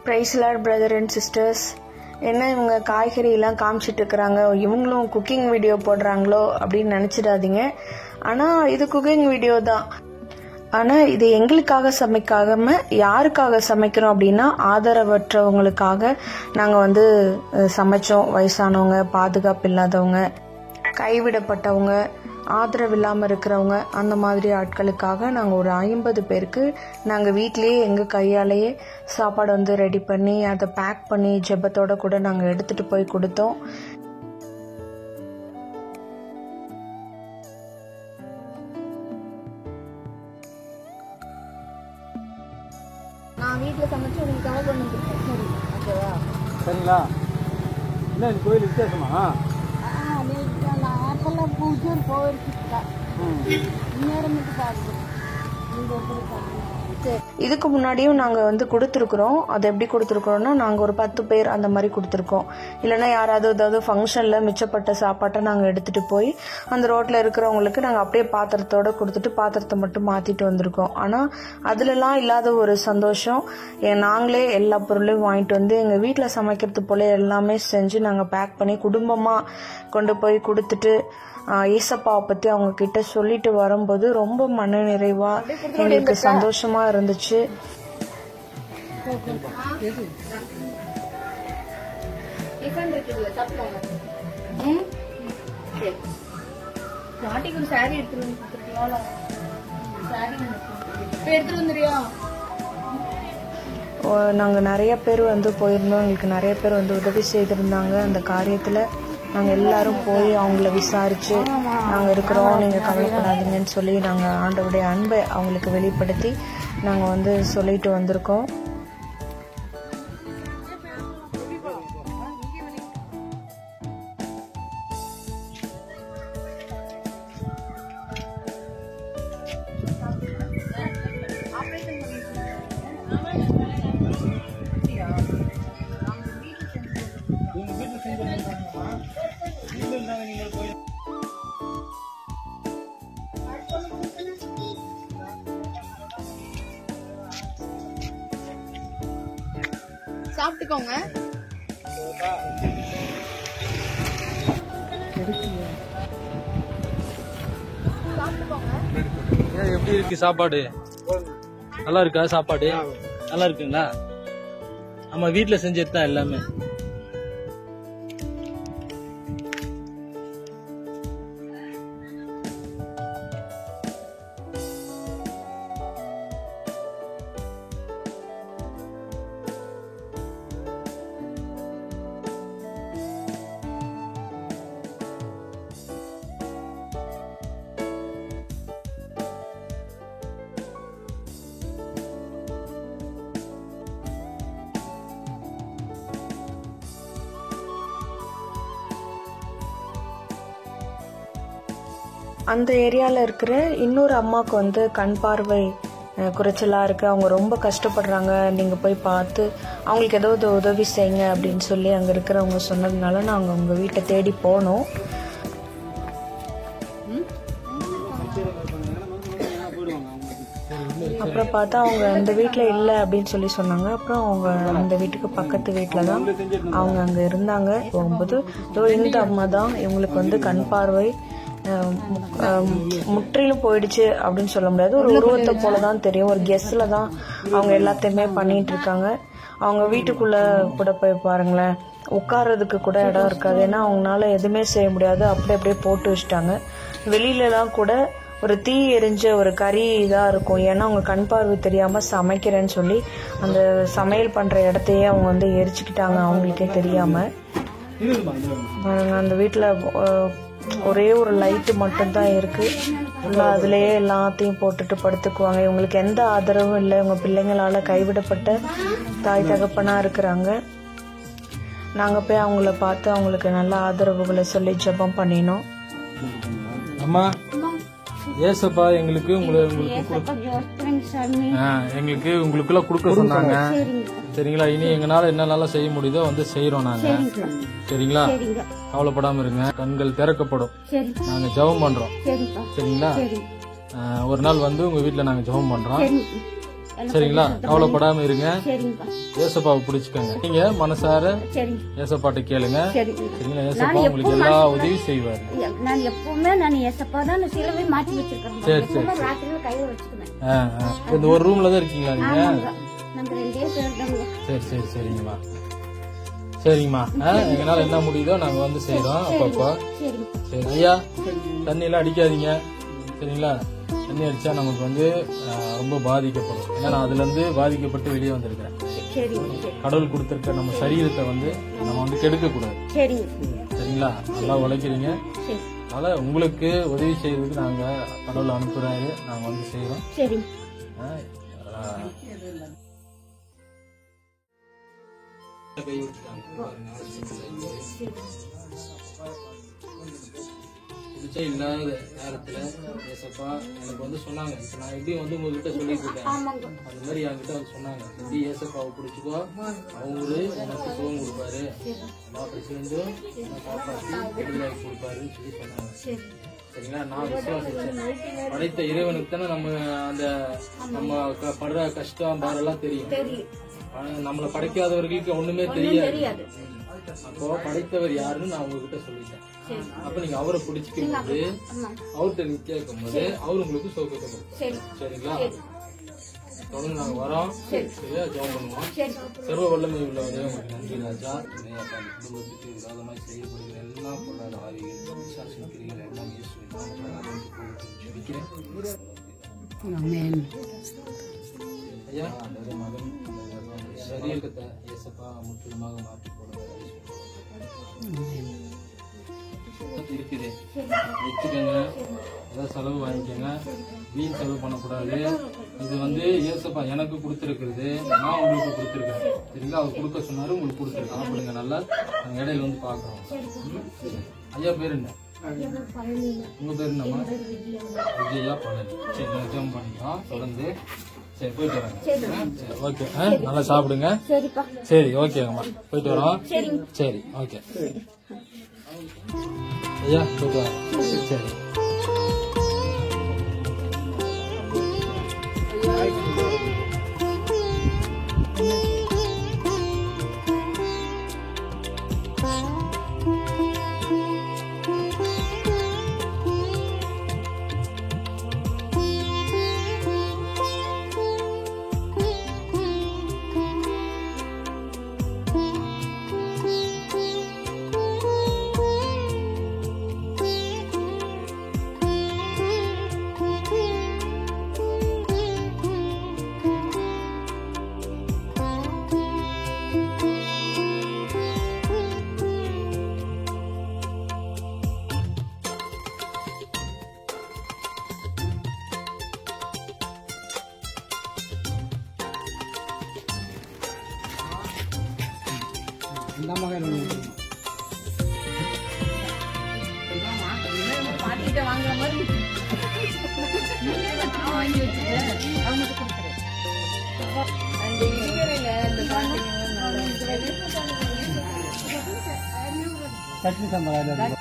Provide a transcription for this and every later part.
Price lord brother and sisters. என்ன இவங்க காய்கறியெல்லாம் காமிச்சிட்டு இருக்கிறாங்க, இவங்களும் குக்கிங் வீடியோ போடுறாங்களோ அப்படின்னு நினச்சிடாதீங்க. ஆனால் இது குக்கிங் வீடியோ தான். ஆனால் இது எங்களுக்காக சமைக்காம யாருக்காக சமைக்கிறோம் அப்படின்னா ஆதரவற்றவங்களுக்காக நாங்கள் சமைச்சோம். வயசானவங்க, பாதுகாப்பு இல்லாதவங்க, கைவிடப்பட்டவங்க, ஆதரவு இல்லாமல் இருக்கிறவங்க, அந்த மாதிரி ஆட்களுக்காக நாங்கள் ஒரு 50 பேருக்கு நாங்கள் வீட்டிலேயே எங்கள் கையாலேயே சாப்பாடு ரெடி பண்ணி அதை பேக் பண்ணி ஜெபத்தோட கூட நாங்கள் எடுத்துகிட்டு போய் கொடுத்தோம். நான் வீட்டில் சமைச்சு உங்களுக்காக கொண்டு வந்துருக்கேன். சரி, ஓகேவா? சரிங்களா? இல்லை இந்த கோயில் விசேஷமா? நான் ஆப்பெல்லாம் பூஜூர் போயிருக்கா நேரம் மட்டும் பார்த்து நீங்கள் எப்படி பார்க்கணும். இதுக்கு முன்னாடியும் நாங்கள் கொடுத்துருக்குறோம். அது எப்படி கொடுத்துருக்குறோன்னா, நாங்கள் ஒரு 10 பேர் அந்த மாதிரி கொடுத்துருக்கோம். இல்லைன்னா யாராவது ஃபங்க்ஷனில் மிச்சப்பட்ட சாப்பாட்டை நாங்கள் எடுத்துகிட்டு போய் அந்த ரோட்டில் இருக்கிறவங்களுக்கு நாங்கள் அப்படியே பாத்திரத்தோடு கொடுத்துட்டு பாத்திரத்தை மட்டும் மாற்றிட்டு வந்திருக்கோம். ஆனால் அதிலலாம் இல்லாத ஒரு சந்தோஷம், நாங்களே எல்லா பொருளையும் வாங்கிட்டு எங்கள் வீட்டில் சமைக்கிறது போல எல்லாமே செஞ்சு நாங்கள் பேக் பண்ணி குடும்பமாக கொண்டு போய் கொடுத்துட்டு ஏசப்பாவை பற்றி அவங்க கிட்ட சொல்லிட்டு வரும்போது ரொம்ப மன நிறைவா எங்களுக்கு சந்தோஷமா இருந்துச்சு. நாங்கள் நிறைய பேர் போயிருந்தோம். எங்களுக்கு நிறைய பேர் உதவி செய்திருந்தாங்க. அந்த காரியத்தில் நாங்கள் எல்லாரும் போய் அவங்கள விசாரித்து நாங்கள் இருக்கிறோம், நீங்கள் கவலைப்படாதீங்கன்னு சொல்லி நாங்கள் ஆண்டவருடைய அன்பை அவங்களுக்கு வெளிப்படுத்தி நாங்கள் சொல்லிட்டு வந்திருக்கோம். சாப்பிட்டுக்கோங்க. எப்படி இருக்கு சாப்பாடு? நல்லா இருக்கா சாப்பாடு? நல்லா இருக்குங்களா? நம்ம வீட்டில் செஞ்சது தான் எல்லாமே. அந்த ஏரியாவில் இருக்கிற இன்னொரு அம்மாவுக்கு கண் பார்வை குறைச்சலாக இருக்குது. அவங்க ரொம்ப கஷ்டப்படுறாங்க. நீங்கள் போய் பார்த்து அவங்களுக்கு ஏதாவது உதவி செய்யுங்க அப்படின்னு சொல்லி அங்கே இருக்கிறவங்க சொன்னதுனால நாங்கள் அவங்க வீட்டை தேடி போனோம். அப்புறம் பார்த்தா அவங்க அந்த வீட்டில் இல்லை அப்படின்னு சொல்லி சொன்னாங்க. அப்புறம் அவங்க அந்த வீட்டுக்கு பக்கத்து வீட்டில் தான் அவங்க அங்கே இருந்தாங்க. போகும்போது இந்த அம்மா தான் இவங்களுக்கு கண் பார்வை முற்றிலும் போயிடுச்சு அப்படின்னு சொல்ல முடியாது. ஒரு உருவத்தை போலதான் தெரியும். ஒரு கெஸ்ல தான் அவங்க எல்லாத்தையுமே பண்ணிட்டு இருக்காங்க. அவங்க வீட்டுக்குள்ள கூட போய் பாருங்களேன், உட்கார்றதுக்கு கூட இடம் இருக்காது. ஏன்னா அவங்களால எதுவுமே செய்ய முடியாது. அப்படியே போட்டு வச்சுட்டாங்க. வெளியிலலாம் கூட ஒரு தீ எரிஞ்ச ஒரு கறி இதாக இருக்கும். ஏன்னா அவங்க கண் பார்வை தெரியாம சமைக்கிறேன்னு சொல்லி அந்த சமையல் பண்ற இடத்தையே அவங்க எரிச்சுக்கிட்டாங்க அவங்களுக்கே தெரியாம. அந்த வீட்டில் ஒரே ஒரு லைட்டு மட்டும்தான் இருக்கு. அதுலயே எல்லாத்தையும் போட்டுட்டு படுத்துக்குவாங்க. இவங்களுக்கு எந்த ஆதரவும் இல்லை. இவங்க பிள்ளைங்களால கைவிடப்பட்ட தாய் தகப்பனா இருக்கிறாங்க. நாங்க போய் அவங்கள பார்த்து அவங்களுக்கு நல்ல ஆதரவுகளை சொல்லி ஜெபம் பண்ணினோம். அம்மா, ஏசப்பா எங்களுக்கு உங்களுக்குள்ள கொடுக்க சொன்னாங்க. சரிங்களா? இனி எங்களால என்னெல்லாம் செய்ய முடியுதோ செய்யறோம் நாங்க. சரிங்களா? கவலைப்படாம இருங்க. கண்கள் திறக்கப்படும். நாங்க ஜெபம் பண்றோம். சரிங்களா? ஒரு நாள் உங்க வீட்டுல நாங்க ஜெபம் பண்றோம். சரிங்களா? கவலைப்படாம இருங்க. சரிங்கப்பா. ஏசப்பாவை பிடிச்சுக்கோங்க. நீங்க மனசார ஏசப்பாட்ட கேளுங்க. சரிங்களா? ஏசப்பா உங்களுக்கு எல்லா உதவியும் செய்வாரு. நான் எப்பவுமே ஏசப்பா தான் சிலவே மாட்டி வச்சிருக்கேன். சரி சரி. ராத்திரில கையில வச்சுக்குவேன். இந்த ஒரு ரூம்ல தான் இருக்கீங்களா நீங்க? நம்ம 2 பேர் தாங்க. சரி சரி சரிங்கம்மா. சரிங்கம்மா, எங்களால என்ன முடியுதோ நாங்க வந்து செய்யறோம் அப்பப்போ. சரி ஐயா, தண்ணி எல்லாம் அடிக்காதீங்க. சரிங்களா? தண்ணி அடிச்சா நமக்கு வந்து ரொம்ப பாதிக்கப்படும். ஏன்னா நான் அதுல இருந்து பாதிக்கப்பட்டு வெளியே வந்திருக்கிறேன். கடவுள் கொடுத்திருக்க நம்ம சரீரத்தை வந்து நம்ம வந்து கெடுக்க கூடாது. சரிங்களா? நல்லா உழைக்கிறீங்க. அதனால உங்களுக்கு உதவி செய்யறதுக்கு நாங்க கடவுள் அனுப்புறாரு, நாங்க வந்து செய்யறோம். இல்லாத நேரத்துல ஏசப்பா எனக்கு வந்து சொன்னாங்க. இப்ப நான் எப்படி வந்து உங்ககிட்ட சொல்லிட்டு இருக்கேன், அந்த மாதிரி என்கிட்ட வந்து சொன்னாங்க, எப்படி ஏசப்பாவை பிடிச்சிக்கோ, அவரு உனக்கு சுகம் கொடுப்பாரு, எல்லா பிரச்சனையும் காப்பாற்றி விடுதலாக்கி கொடுப்பாருன்னு சொல்லி சொன்னாங்க. சரிங்களா? நான் விசுவாசிச்சேன். படைத்த இறைவனுக்கு தானே நம்ம படுற கஷ்டம் பாரெல்லாம் தெரியும். நம்மளை படைக்காதவர்களுக்கு ஒண்ணுமே தெரியாது. அப்போ படைத்தவர் யாருன்னு நான் உங்ககிட்ட சொல்லிட்டேன். அப்ப நீங்க அவரை பிடிச்சிக்கும் போது, அவர்கிட்ட நீ கேட்கும் போது அவர் உங்களுக்கு சௌகரியத்தை கொடுப்பாரு. சரிங்களா? தொடர்ந்து நாங்க வரோம். சரியா? ஜெபம் பண்ணுவோம். சர்வ வல்லமை உள்ளவரே, உங்களுக்கு நன்றி ராஜா. குடும்பத்துக்கு விரோதமாய் செய்யப்படுகிற எல்லா பொருளாதார ஆவிகள், விசாரிக்கிற எல்லாம் இயேசுவின் நாமத்தில் ஜெபிக்கிறேன். ஐயா, அந்த மகன் சரீரத்தை இயேசப்பா முற்றிலுமாக மாற்றி போடுவார். இருக்குது வச்சுக்கோங்க, ஏதாவது செலவு வாங்கிக்கோங்க, வீண் செலவு பண்ணக்கூடாது. இது வந்து இயேசப்பா எனக்கு கொடுத்துருக்குறது, நான் உங்களுக்கு கொடுத்துருக்கேன். சரிங்களா? அவர் கொடுக்க சொன்னாரு, உங்களுக்கு கொடுத்துருக்கேன். அப்படிங்க, நல்லா இடையில வந்து பாக்குறோம். ஐயா பேர் என்ன? உங்க பேர் என்னம்மா? விஜயா பழனி. சரி, ஜெபம் பண்ணிக்கலாம் தொடர்ந்து. சரி, போயிட்டு வராங்க. சரி, ஓகே. நல்லா சாப்பிடுங்க. சரி, ஓகேங்கம்மா, போயிட்டு வரோம். சரி, ஓகே ஐயா, போயிட்டு வரோம். சரி. பாட்டிகிட்ட வாங்குற மாதிரி வாங்கி வச்சுட்டேன். அவனுக்கு கொடுக்குறேன். சட்னி சாம்பார்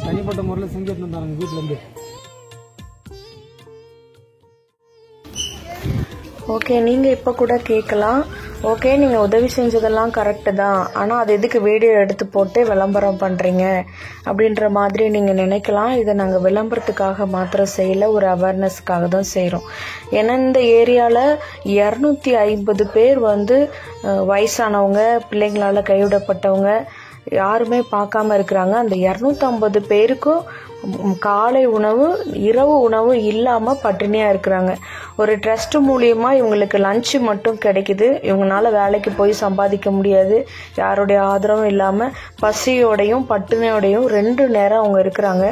தனிப்பட்ட முறையில் செஞ்சுட்டு இருந்தாங்க வீட்டுல இருந்து. ஓகே, நீங்க இப்ப கூட கேட்கலாம், ஓகே நீங்க உதவி செஞ்சதெல்லாம் கரெக்டு தான், ஆனா அது எதுக்கு வீடியோ எடுத்து போட்டு விளம்பரம் பண்றீங்க அப்படின்ற மாதிரி நீங்க நினைக்கலாம். இதை நாங்க விளம்பரத்துக்காக மாத்திரம் செய்யல, ஒரு அவேர்னஸ்க்காக தான் செய்யறோம். ஏன்னா இந்த ஏரியால 250 பேர் வந்து வயசானவங்க, பிள்ளைங்களால கைவிடப்பட்டவங்க யாருமே பார்க்காம இருக்கிறாங்க. அந்த 250 பேருக்கும் காலை உணவு இரவு உணவு இல்லாம பட்டினியா இருக்கிறாங்க. ஒரு ட்ரஸ்ட் மூலியமா இவங்களுக்கு லஞ்ச் மட்டும் கிடைக்குது. இவங்களால வேலைக்கு போய் சம்பாதிக்க முடியாது, யாருடைய ஆதரவும் இல்லாம பசியோடையும் பட்டினியோடையும் 2 நேரம் அவங்க இருக்கிறாங்க.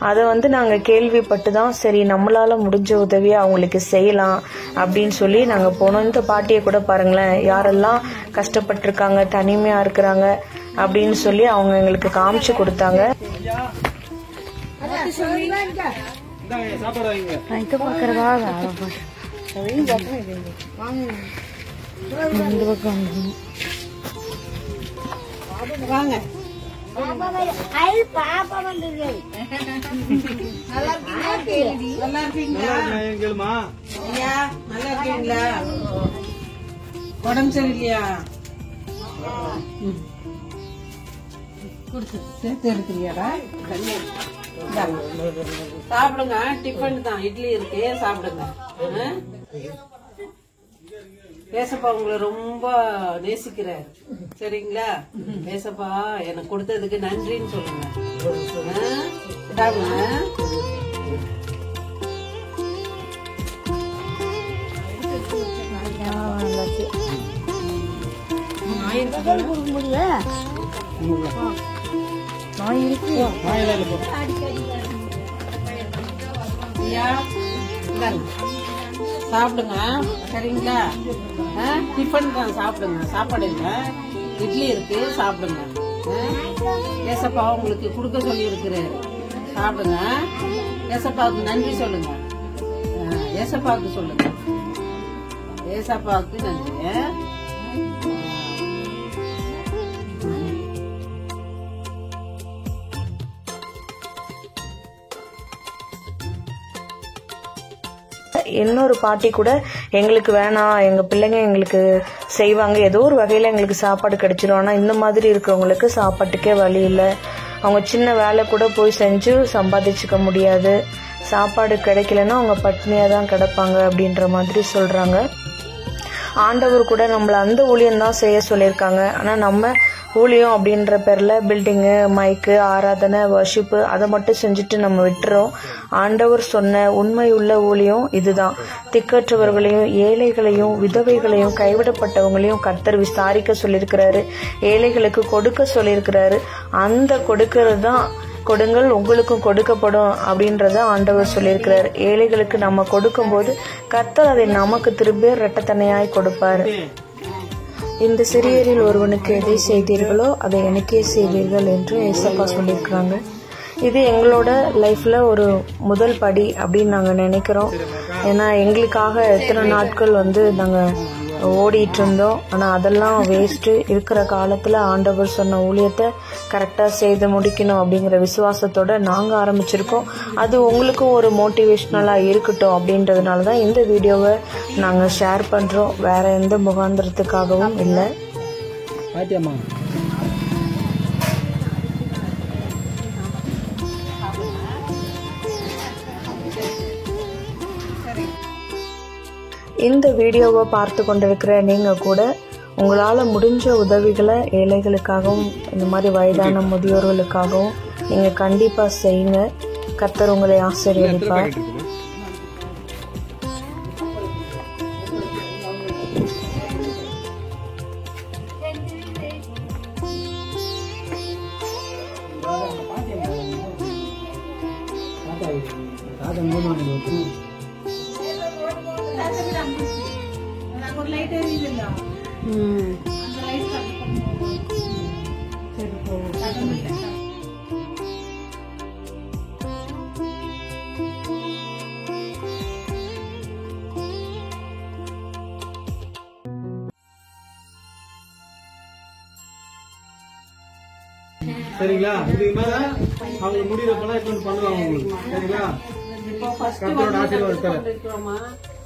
அதை வந்து நாங்க கேள்விப்பட்டு தான் சரி நம்மளால முடிஞ்ச உதவியை அவங்களுக்கு செய்யலாம் அப்படின்னு சொல்லி நாங்க போனோம். இந்த பாட்டியை கூட பாருங்களேன், யாரெல்லாம் கஷ்டப்பட்டிருக்காங்க, தனிமையா இருக்கிறாங்க அப்படின்னு சொல்லி அவங்க எங்களுக்கு காமிச்சு கொடுத்தாங்க. சாப்பாடு வாங்க. இது பாக்குறதா இந்த பக்கம் வாங்க. பாப்பா வந்து நல்லா இருக்கீங்களா? கேளுமா. ஐயா நல்லா இருக்கீங்களா? உடம்பு சரியில்லையா? கொடுத்து சேர்த்து எடுக்கிறியாடா? சாப்பிடுங்க. டிஃபன் தான், இட்லி இருக்கு, சாப்பிடுங்க. ஏசப்பா உங்களை ரொம்ப நேசிக்கிறார். சரிங்களா? ஏசப்பா எனக்கு கொடுத்ததுக்கு நன்றின்னு சொல்லுங்க. சாப்பிடுங்க. சரிங்களா? டிஃபன் தான், சாப்பிடுங்க. சாப்பாடு இல்ல, இட்லி இருக்கு, சாப்பிடுங்க. ஏசப்பா உங்களுக்கு கொடுக்க சொல்லி இருக்கிறாரு. சாப்பிடுங்க. ஏசப்பாவுக்கு நன்றி சொல்லுங்க. ஏசப்பாவுக்கு சொல்லுங்க. ஏசப்பாவுக்கு நன்றி. இன்னொரு பாட்டி கூட எங்களுக்கு வேணாம், எங்க பிள்ளைங்க எங்களுக்கு செய்வாங்க, ஏதோ ஒரு வகையில எங்களுக்கு சாப்பாடு கிடைச்சிடும். ஆனா இந்த மாதிரி இருக்கிறவங்களுக்கு சாப்பாட்டுக்கே வழி இல்லை. அவங்க சின்ன வேலை கூட போய் செஞ்சு சம்பாதிச்சுக்க முடியாது. சாப்பாடு கிடைக்கலன்னா அவங்க பட்னியா தான் கிடப்பாங்க அப்படின்ற மாதிரி சொல்றாங்க. ஆண்டவர் கூட நம்மள அந்த ஊழியம் தான் செய்ய சொல்லியிருக்காங்க. ஆனா நம்ம ஊழியம் அப்படின்ற பேர்ல பில்டிங்கு, மைக்கு, ஆராதனை, வர்ஷிப்பு அதை மட்டும் செஞ்சுட்டு நம்ம விட்டுறோம். ஆண்டவர் சொன்ன உண்மையுள்ள ஊழியம் இதுதான். திக்கற்றவர்களையும், ஏழைகளையும், விதவைகளையும், கைவிடப்பட்டவங்களையும் கர்த்தர் விசாரிக்க சொல்லியிருக்கிறாரு. ஏழைகளுக்கு கொடுக்க சொல்லியிருக்கிறாரு. அந்த கொடுக்கறது தான், கொடுங்கள் உங்களுக்கும் கொடுக்கப்படும் அப்படின்றத ஆண்டவர் சொல்லியிருக்கிறார். ஏழைகளுக்கு நம்ம கொடுக்கும் போது கர்த்தர் அதை நமக்கு திரும்ப இரட்டத்தனையாய் கொடுப்பாரு. இந்த சிறியரில் ஒருவனுக்கு எதை செய்தீர்களோ அதை எனக்கே செய்தீர்கள் என்று ஏசப்பா சொல்லியிருக்கிறாங்க. இது எங்களோட லைஃப்ல ஒரு முதல் படி அப்படின்னு நாங்க நினைக்கிறோம். ஏன்னா எங்களுக்காக எத்தனை நாட்கள் நாங்க ஓடிட்டு இருந்தோம். ஆனா அதெல்லாம் வேஸ்ட். இருக்கிற காலத்துல ஆண்டவர் சொன்ன ஊழியத்தை கரெக்டா செய்து முடிக்கணும் அப்படிங்கிற விசுவாசத்தோட நாங்க ஆரம்பிச்சிருக்கோம். அது உங்களுக்கும் ஒரு மோட்டிவேஷனலா இருக்கட்டும் அப்படின்றதுனாலதான் இந்த வீடியோவை நாங்க ஷேர் பண்றோம். வேற எந்த முகாந்திரத்துக்காகவும் இல்லை. இந்த வீடியோவை பார்த்து கொண்டிருக்கிற நீங்க கூட உங்களால முடிஞ்ச உதவிகளை ஏழைகளுக்காகவும் இந்த மாதிரி வயதான முதியோர்களுக்காகவும் நீங்க கண்டிப்பா செய்யுங்க. கர்த்தர் உங்களை ஆசீர்வதிப்பார். சரிங்களா? இதுக்கு மேல அவங்க முடியறப்பெல்லாம் எடுத்து பண்ணுவாங்க உங்களுக்கு. சரிங்களா?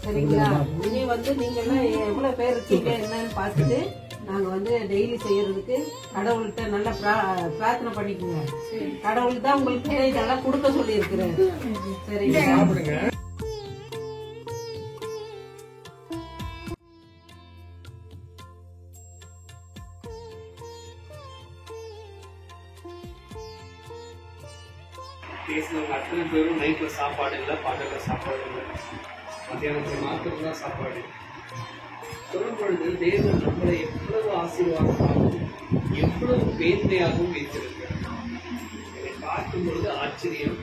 சரிங்களா? இனி நீங்க எல்லாம் எவ்வளவு பேர் இருக்கீங்க என்னன்னு பார்த்துட்டு நாங்க டெய்லி செய்யறதுக்கு கடவுள்கிட்ட நல்லா பிரார்த்தனை பண்ணிக்கோங்க. கடவுள் தான் உங்களுக்கு இதெல்லாம் கொடுக்க சொல்லி இருக்கிறாரு. சரிங்களா? பேசினவங்க அத்தனை பேரும் நைட்ல சாப்பாடு இல்லை, பகல்ல சாப்பாடு இல்லை, மத்தியானத்துல மாத்திரம் தான் சாப்பாடு. சொல்லும் பொழுது தேவன் நம்மளை எவ்வளவு ஆசீர்வாதமாகவும் எவ்வளவு வேதனையாகவும் வைத்திருக்கிறார். இதை பார்க்கும் பொழுது ஆச்சரியம்,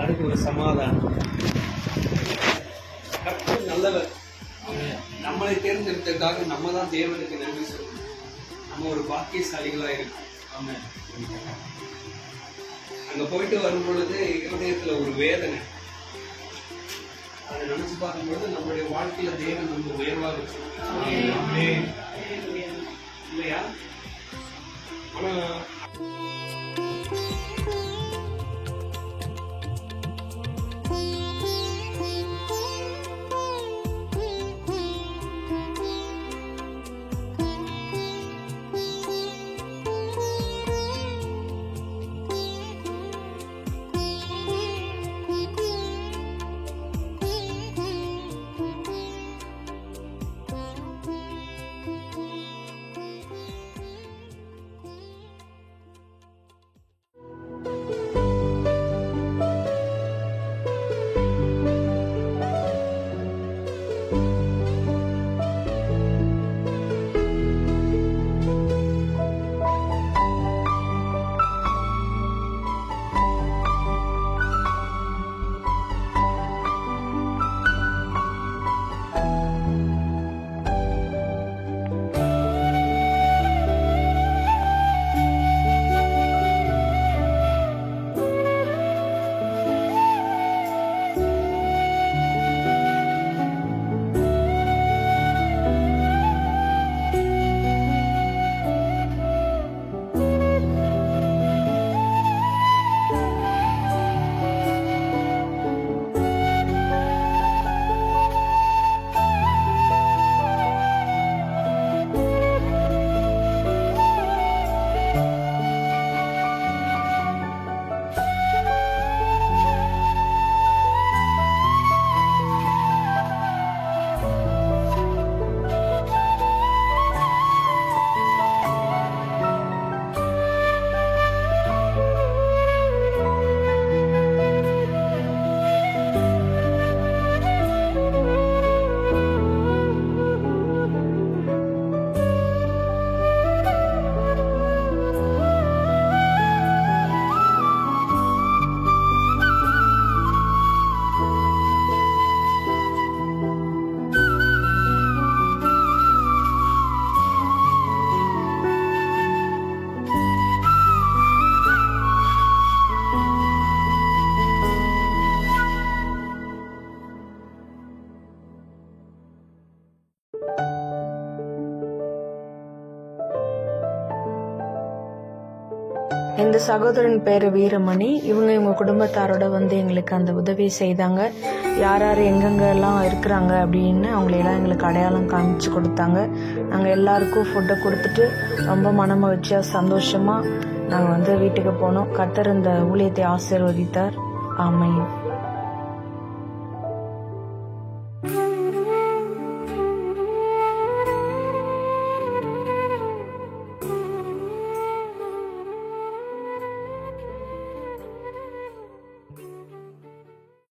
அதுக்கு ஒரு சமாதானம். கர்த்தர் நல்லவர். நம்மளை தேர்ந்தெடுத்ததுக்காக நம்ம தான் தேவனுக்கு நன்றி சொல்லணும். நம்ம ஒரு பாக்கியசாலிகளா இருக்கோம். ஆமாம். அங்க போயிட்டு வரும் பொழுது இருதயத்துல ஒரு வேதனை. நினைச்சு பார்க்கும்போது நம்மளுடைய வாழ்க்கையில தேவன் ரொம்ப உயர்வாக இருக்கும் இல்லையா? ஆனா இந்த சகோதரன் பேரு வீரமணி. இவங்க குடும்பத்தாரோட வந்து எங்களுக்கு அந்த உதவியை செய்தாங்க. யார் யார் எங்கெங்கெல்லாம் இருக்கிறாங்க அப்படின்னு அவங்களையெல்லாம் எங்களுக்கு அடையாளம் காமிச்சு கொடுத்தாங்க. நாங்கள் எல்லாருக்கும் ஃபுட்டை கொடுத்துட்டு ரொம்ப மனமகிழ்ச்சியாக சந்தோஷமாக நாங்கள் வந்து வீட்டுக்கு போனோம். கர்த்தர் இந்த ஊழியத்தை ஆசீர்வதித்தார். ஆமென்.